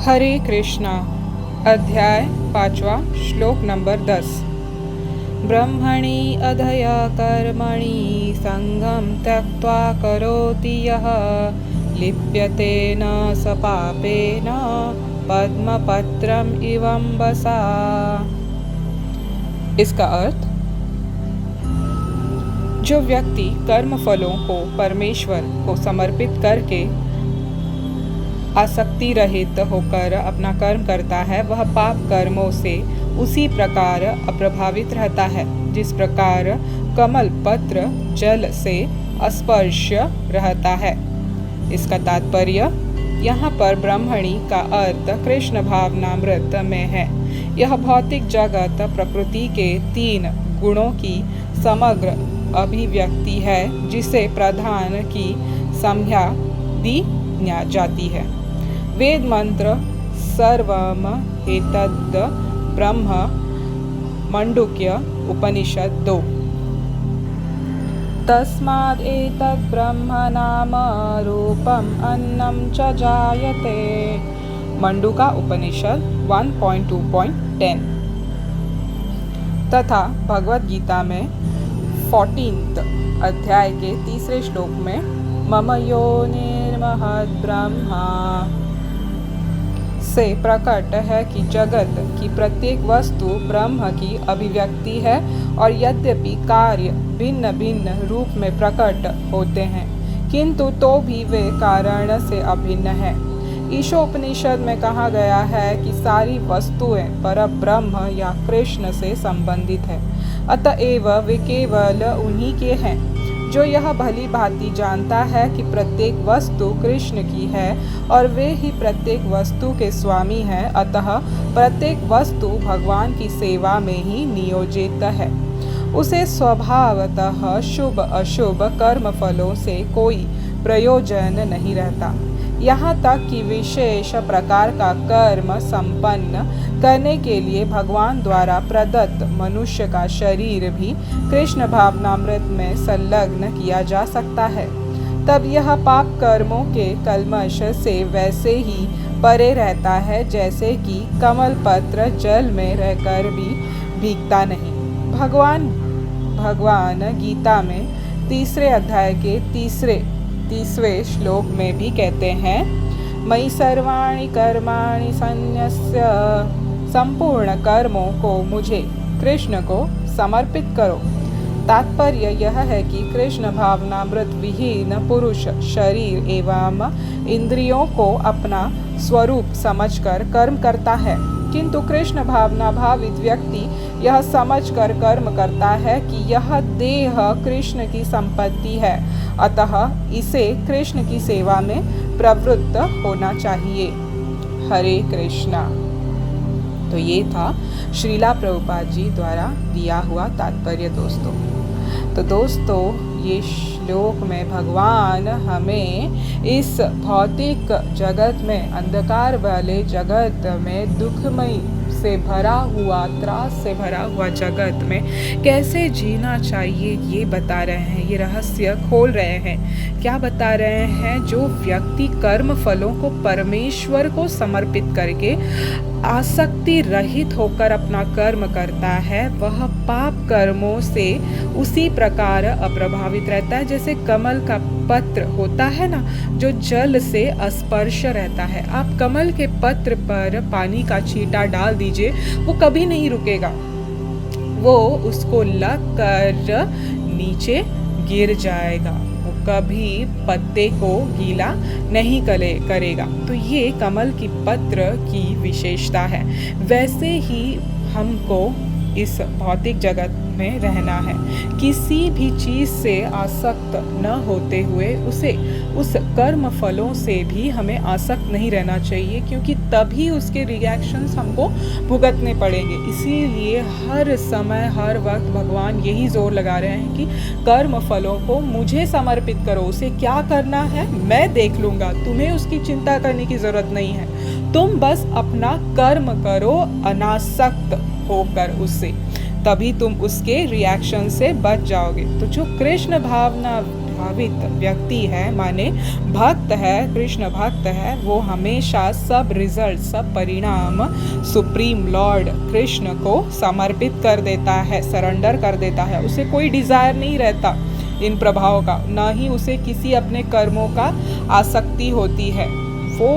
हरे कृष्णा। अध्याय 5वां, श्लोक नंबर 10। ब्रह्मणि अधया कर्मणि संगं त्यक्त्वा करोति यः लिप्यते न स पापेन पद्मपत्रम् इवंबसा। इसका अर्थ, जो व्यक्ति कर्म फलों को परमेश्वर को समर्पित करके आसक्ति रहित होकर अपना कर्म करता है, वह पाप कर्मों से उसी प्रकार अप्रभावित रहता है जिस प्रकार कमल पत्र जल से अस्पर्श रहता है। इसका तात्पर्य, यहाँ पर ब्रह्मणि का अर्थ कृष्ण भावनामृत में है। यह भौतिक जगत प्रकृति के 3 गुणों की समग्र अभिव्यक्ति है जिसे प्रधान की संज्ञा दी जाती है। वेद मंत्र सर्वम एतद् ब्रह्म मंडूक्य उपनिषद 2। तस्माद् एतद् ब्रह्म नाम रूपम अन्नम च जायते। मंडूका उपनिषद 1.2.10 तथा भगवद गीता में 14th अध्याय के 3 श्लोक में मम योनिर्महद् ब्रह्मा से प्रकट है कि जगत की प्रत्येक वस्तु ब्रह्म की अभिव्यक्ति है और यद्यपि कार्य भिन्न भिन्न रूप में प्रकट होते हैं किंतु तो भी वे कारण से अभिन्न है। ईशोपनिषद में कहा गया है कि सारी वस्तुएं परब्रह्म या कृष्ण से संबंधित है, अतएव वे केवल उन्हीं के हैं। जो यह भली भांति जानता है कि प्रत्येक वस्तु कृष्ण की है और वे ही प्रत्येक वस्तु के स्वामी हैं, अतः प्रत्येक वस्तु भगवान की सेवा में ही नियोजित है। उसे स्वभावतः शुभ अशुभ कर्म फलों से कोई प्रयोजन नहीं रहता। यहाँ तक कि विशेष प्रकार का कर्म संपन्न करने के लिए भगवान द्वारा प्रदत्त मनुष्य का शरीर भी कृष्ण भावनामृत में संलग्न किया जा सकता है। तब यह पाप कर्मों के कल्मश से वैसे ही परे रहता है जैसे कि कमल पत्र जल में रहकर भी भीगता नहीं। भगवान गीता में 3 अध्याय के 30वें श्लोक में भी कहते हैं, मयि सर्वाणि कर्माणि सन्न्यस्य, संपूर्ण कर्मों को मुझे कृष्ण को समर्पित करो। तात्पर्य यह है कि कृष्ण भावनामृत विहीन पुरुष शरीर एवं इंद्रियों को अपना स्वरूप समझकर कर्म करता है, किंतु कृष्ण भावना भावित व्यक्ति यह समझकर कर्म करता है कि यह देह कृष्ण की संपत्ति है, अतः इसे कृष्ण की सेवा में प्रवृत्त होना चाहिए। हरे कृष्णा। तो ये था श्रीला प्रभुपाद जी द्वारा दिया हुआ तात्पर्य दोस्तों। तो दोस्तों, ये श्लोक में भगवान हमें इस भौतिक जगत में, अंधकार वाले जगत में, दुखमय से भरा हुआ, त्रास से भरा हुआ जगत में कैसे जीना चाहिए ये बता रहे हैं। ये रहस्य खोल रहे हैं। क्या बता रहे हैं? जो व्यक्ति कर्म फलों को परमेश्वर को समर्पित करके आसक्ति रहित होकर अपना कर्म करता है, वह पाप कर्मों से उसी प्रकार अप्रभावित रहता है जैसे कमल का पत्र होता है ना, जो जल से स्पर्श रहता है। आप कमल के पत्र पर पानी का छींटा डाल दीजिए, वो कभी नहीं रुकेगा, वो उसको लग कर नीचे गिर जाएगा, वो कभी पत्ते को गीला नहीं करेगा। तो ये कमल की पत्र की विशेषता है। वैसे ही हमको इस भौतिक जगत में रहना है। किसी भी चीज़ से आसक्त न होते हुए उस कर्म फलों से भी हमें आसक्त नहीं रहना चाहिए, क्योंकि तभी उसके रिएक्शंस हमको भुगतने पड़ेंगे। इसीलिए हर समय हर वक्त भगवान यही जोर लगा रहे हैं कि कर्म फलों को मुझे समर्पित करो। उसे क्या करना है मैं देख लूँगा, तुम्हें उसकी चिंता करने की ज़रूरत नहीं है। तुम बस अपना कर्म करो अनासक्त होकर उससे, तभी तुम उसके रिएक्शन से बच जाओगे। तो जो कृष्ण भावना भावित व्यक्ति है, माने भक्त है, कृष्ण भक्त है, वो हमेशा सब रिजल्ट, सब परिणाम सुप्रीम लॉर्ड कृष्ण को समर्पित कर देता है, सरेंडर कर देता है। उसे कोई डिजायर नहीं रहता इन प्रभावों का, ना ही उसे किसी अपने कर्मों का आसक्ति होती है। वो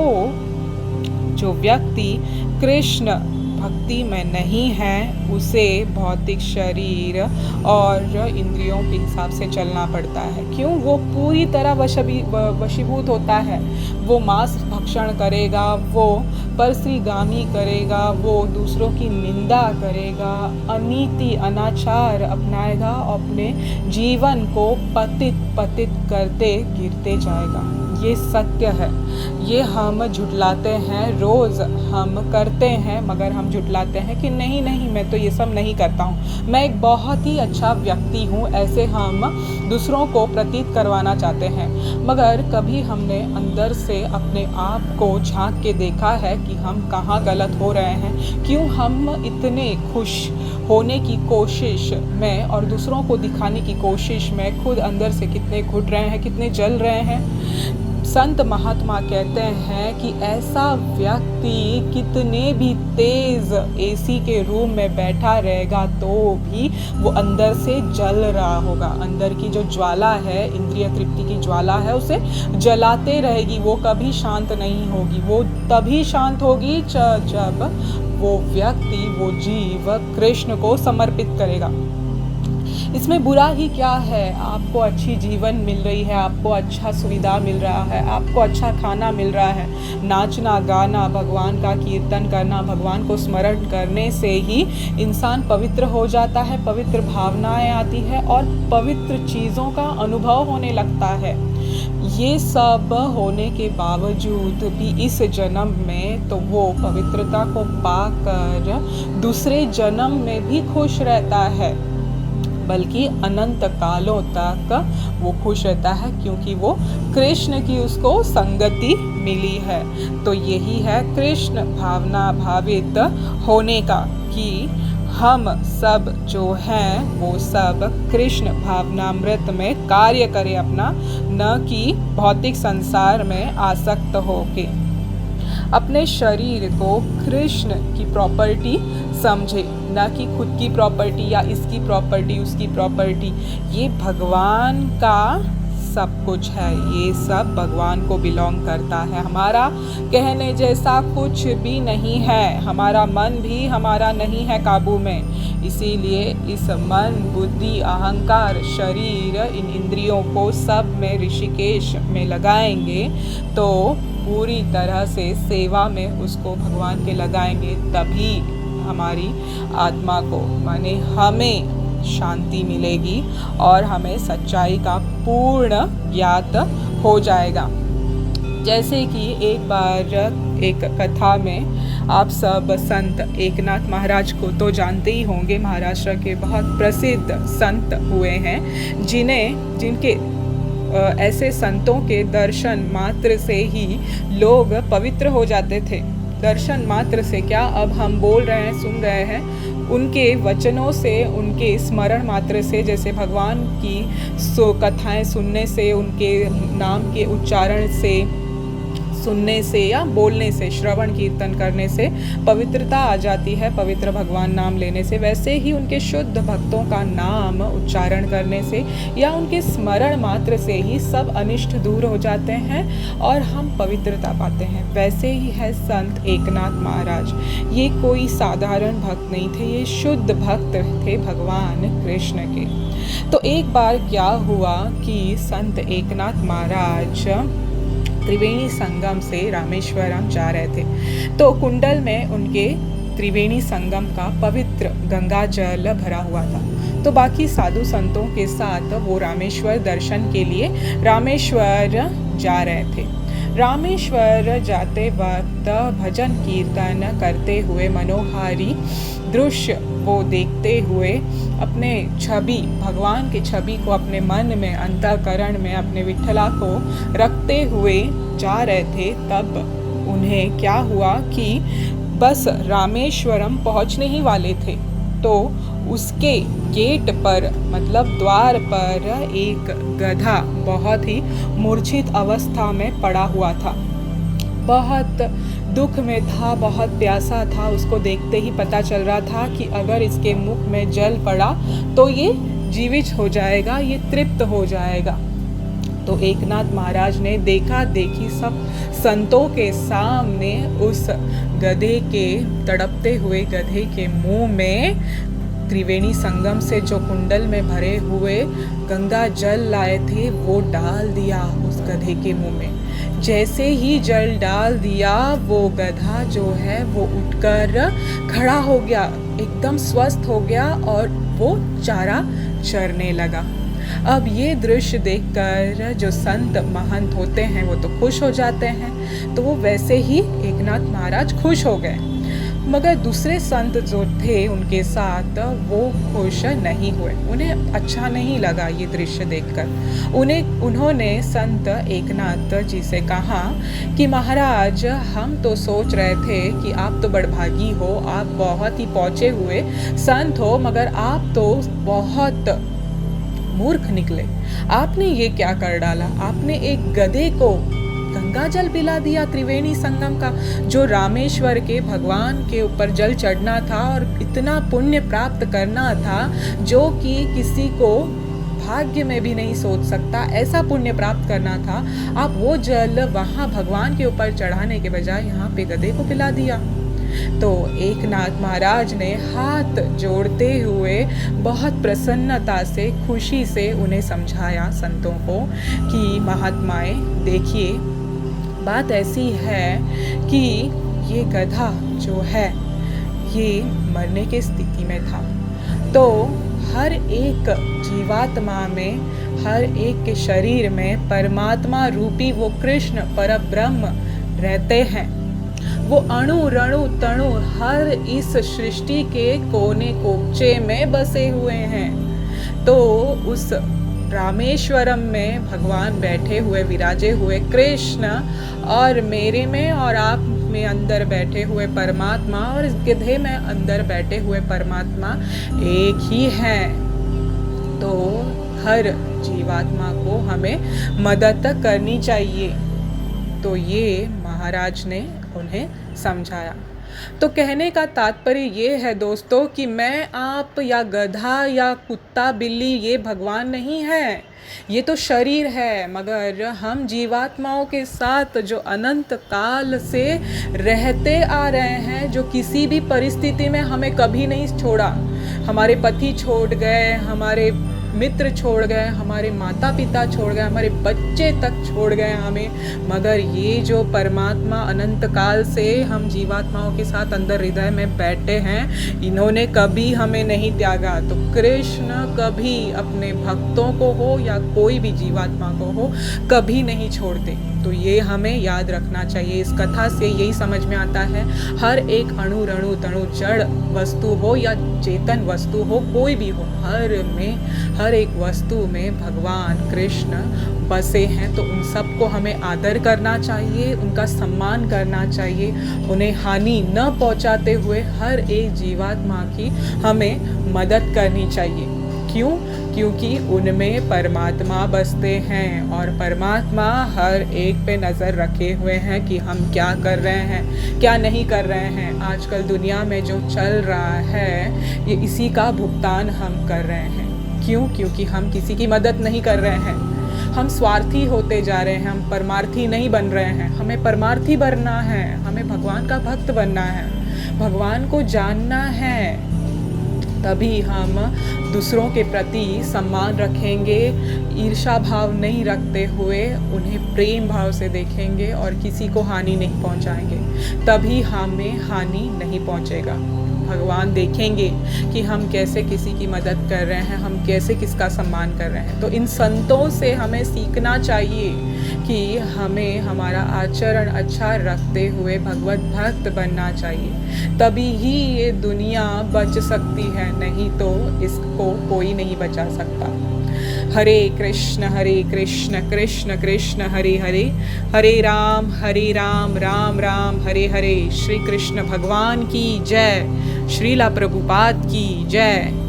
जो व्यक्ति कृष्ण भक्ति में नहीं है, उसे भौतिक शरीर और इंद्रियों के हिसाब से चलना पड़ता है। क्यों? वो पूरी तरह वशीभूत होता है। वो मांस भक्षण करेगा, वो परस्त्रीगामी करेगा, वो दूसरों की निंदा करेगा, अनीति अनाचार अपनाएगा, अपने जीवन को पतित करते गिरते जाएगा। ये सत्य है। ये हम झुटलाते हैं, रोज़ हम करते हैं, मगर हम झुटलाते हैं कि नहीं मैं तो ये सब नहीं करता हूँ, मैं एक बहुत ही अच्छा व्यक्ति हूँ, ऐसे हम दूसरों को प्रतीत करवाना चाहते हैं। मगर कभी हमने अंदर से अपने आप को झांक के देखा है कि हम कहाँ गलत हो रहे हैं? क्यों हम इतने खुश होने की कोशिश में और दूसरों को दिखाने की कोशिश में खुद अंदर से कितने घुट रहे हैं, कितने जल रहे हैं? संत महात्मा कहते हैं कि ऐसा व्यक्ति कितने भी तेज एसी के रूम में बैठा रहेगा तो भी वो अंदर से जल रहा होगा। अंदर की जो ज्वाला है, इंद्रिय तृप्ति की ज्वाला है, उसे जलाते रहेगी, वो कभी शांत नहीं होगी। वो तभी शांत होगी जब वो व्यक्ति, वो जीव कृष्ण को समर्पित करेगा। इसमें बुरा ही क्या है? आपको अच्छी जीवन मिल रही है, आपको अच्छा सुविधा मिल रहा है, आपको अच्छा खाना मिल रहा है, नाचना गाना, भगवान का कीर्तन करना, भगवान को स्मरण करने से ही इंसान पवित्र हो जाता है, पवित्र भावनाएं आती है और पवित्र चीज़ों का अनुभव होने लगता है। ये सब होने के बावजूद भी इस जन्म में तो वो पवित्रता को पाकर दूसरे जन्म में भी खुश रहता है, बल्कि अनंत कालों तक वो खुश रहता है, क्योंकि वो कृष्ण की उसको संगति मिली है। तो यही है कृष्ण भावना भावित होने का, कि हम सब जो हैं वो सब कृष्ण भावनामृत में कार्य करें अपना, न कि भौतिक संसार में आसक्त होके। अपने शरीर को कृष्ण की प्रॉपर्टी समझे, न कि खुद की प्रॉपर्टी या इसकी प्रॉपर्टी उसकी प्रॉपर्टी। ये भगवान का सब कुछ है, ये सब भगवान को बिलोंग करता है। हमारा कहने जैसा कुछ भी नहीं है, हमारा मन भी हमारा नहीं है काबू में। इसीलिए इस मन, बुद्धि, अहंकार, शरीर, इन इंद्रियों को सब में ऋषिकेश में लगाएंगे तो पूरी तरह से सेवा में उसको भगवान के लगाएंगे, तभी हमारी आत्मा को, माने हमें शांति मिलेगी और हमें सच्चाई का पूर्ण ज्ञात हो जाएगा। जैसे कि एक बार एक कथा में आप सब संत एकनाथ महाराज को तो जानते ही होंगे, महाराष्ट्र के बहुत प्रसिद्ध संत हुए हैं, जिनके ऐसे संतों के दर्शन मात्र से ही लोग पवित्र हो जाते थे। दर्शन मात्र से क्या, अब हम बोल रहे हैं, सुन रहे हैं, उनके वचनों से, उनके स्मरण मात्र से, जैसे भगवान की कथाएं सुनने से, उनके नाम के उच्चारण से, सुनने से या बोलने से, श्रवण कीर्तन करने से पवित्रता आ जाती है, पवित्र भगवान नाम लेने से। वैसे ही उनके शुद्ध भक्तों का नाम उच्चारण करने से या उनके स्मरण मात्र से ही सब अनिष्ट दूर हो जाते हैं और हम पवित्रता पाते हैं। वैसे ही है संत एकनाथ महाराज। ये कोई साधारण भक्त नहीं थे, ये शुद्ध भक्त थे भगवान कृष्ण के। तो एक बार क्या हुआ कि संत एकनाथ महाराज त्रिवेणी संगम से रामेश्वरम जा रहे थे, तो कुंडल में उनके त्रिवेणी संगम का पवित्र गंगा जल भरा हुआ था। तो बाकी साधु संतों के साथ वो रामेश्वर दर्शन के लिए रामेश्वर जा रहे थे। रामेश्वर जाते वक्त भजन कीर्तन करते हुए मनोहारी दृश्य वो देखते हुए अपने छवि, भगवान की छवि को अपने मन में, अंतःकरण में अपने विठ्ठला को रखते हुए जा रहे थे। तब उन्हें क्या हुआ कि बस रामेश्वरम पहुंचने ही वाले थे, तो उसके गेट पर मतलब द्वार पर एक गधा बहुत ही मूर्छित अवस्था में पड़ा हुआ था। बहुत दुख में था, बहुत प्यासा था। उसको देखते ही पता चल रहा था कि अगर इसके मुख में जल पड़ा तो ये जीवित हो जाएगा, ये तृप्त हो जाएगा। तो एकनाथ महाराज ने देखा देखी सब संतों के सामने उस गधे के, तड़पते हुए गधे के मुंह में त्रिवेणी संगम से जो कुंडल में भरे हुए गंगा जल लाए थे वो डाल दिया उस गधे के मुंह में। जैसे ही जल डाल दिया वो गधा जो है वो उठकर खड़ा हो गया, एकदम स्वस्थ हो गया और वो चारा चरने लगा। अब ये दृश्य देखकर जो संत महंत होते हैं वो तो खुश हो जाते हैं, तो वो वैसे ही एकनाथ महाराज खुश हो गए। मगर दूसरे संत जो थे उनके साथ वो खुश नहीं हुए, उन्हें अच्छा नहीं लगा ये दृश्य देखकर। उन्होंने संत एकनाथ जी से कहा कि महाराज, हम तो सोच रहे थे कि आप तो बड़भागी हो, आप बहुत ही पहुँचे हुए संत हो, मगर आप तो बहुत मूर्ख निकले। आपने ये क्या कर डाला? आपने एक गधे को गंगा जल पिला दिया त्रिवेणी संगम का, जो रामेश्वर के भगवान के ऊपर जल चढ़ना था और इतना पुण्य प्राप्त करना था जो कि किसी को भाग्य में भी नहीं सोच सकता, ऐसा पुण्य प्राप्त करना था। आप वो जल वहाँ भगवान के ऊपर चढ़ाने के बजाय यहाँ पे गधे को पिला दिया। तो एकनाथ महाराज ने हाथ जोड़ते हुए बहुत प्रसन्नता से, खुशी से उन्हें समझाया संतों को कि महात्माएं देखिए, बात ऐसी है कि ये गधा जो है ये मरने की स्थिति में था। तो हर एक जीवात्मा में, हर एक के शरीर में परमात्मा रूपी वो कृष्ण परब्रह्म रहते हैं। वो अणु रणु तणु हर इस सृष्टि के कोने कोपचे में बसे हुए हैं। तो उस रामेश्वरम में भगवान बैठे हुए, विराजे हुए कृष्ण, और मेरे में और आप में अंदर बैठे हुए परमात्मा, और इस गधे में अंदर बैठे हुए परमात्मा एक ही हैं। तो हर जीवात्मा को हमें मदद करनी चाहिए। तो ये महाराज ने उन्हें समझाया। तो कहने का तात्पर्य ये है दोस्तों कि मैं, आप या गधा या कुत्ता बिल्ली ये भगवान नहीं है, ये तो शरीर है। मगर हम जीवात्माओं के साथ जो अनंत काल से रहते आ रहे हैं, जो किसी भी परिस्थिति में हमें कभी नहीं छोड़ा। हमारे पति छोड़ गए, हमारे मित्र छोड़ गए, हमारे माता पिता छोड़ गए, हमारे बच्चे तक छोड़ गए हमें, मगर ये जो परमात्मा अनंत काल से हम जीवात्माओं के साथ अंदर हृदय में बैठे हैं, इन्होंने कभी हमें नहीं त्यागा। तो कृष्ण कभी अपने भक्तों को हो या कोई भी जीवात्मा को हो, कभी नहीं छोड़ते। तो ये हमें याद रखना चाहिए। इस कथा से यही समझ में आता है, हर एक अणु रणु तणु, जड़ वस्तु हो या चेतन वस्तु हो, कोई भी हो, हर एक वस्तु में भगवान कृष्ण बसे हैं। तो उन सबको हमें आदर करना चाहिए, उनका सम्मान करना चाहिए, उन्हें हानि न पहुंचाते हुए हर एक जीवात्मा की हमें मदद करनी चाहिए। क्यों? क्योंकि उनमें परमात्मा बसते हैं और परमात्मा हर एक पे नज़र रखे हुए हैं कि हम क्या कर रहे हैं, क्या नहीं कर रहे हैं। आजकल दुनिया में जो चल रहा है, ये इसी का भुगतान हम कर रहे हैं। क्यों? क्योंकि हम किसी की मदद नहीं कर रहे हैं, हम स्वार्थी होते जा रहे हैं, हम परमार्थी नहीं बन रहे हैं। हमें परमार्थी बनना है, हमें भगवान का भक्त बनना है, भगवान को जानना है। तभी हम दूसरों के प्रति सम्मान रखेंगे, ईर्ष्या भाव नहीं रखते हुए उन्हें प्रेम भाव से देखेंगे और किसी को हानि नहीं पहुंचाएंगे। तभी हमें हानि नहीं पहुंचेगा। भगवान देखेंगे कि हम कैसे किसी की मदद कर रहे हैं, हम कैसे किसका सम्मान कर रहे हैं। तो इन संतों से हमें सीखना चाहिए कि हमें हमारा आचरण अच्छा रखते हुए भगवत भक्त बनना चाहिए। तभी ही ये दुनिया बच सकती है, नहीं तो इसको कोई नहीं बचा सकता। हरे कृष्ण कृष्ण कृष्ण हरे हरे, हरे राम राम राम हरे हरे। श्री कृष्ण भगवान की जय, श्रीला प्रभुपाद की जय।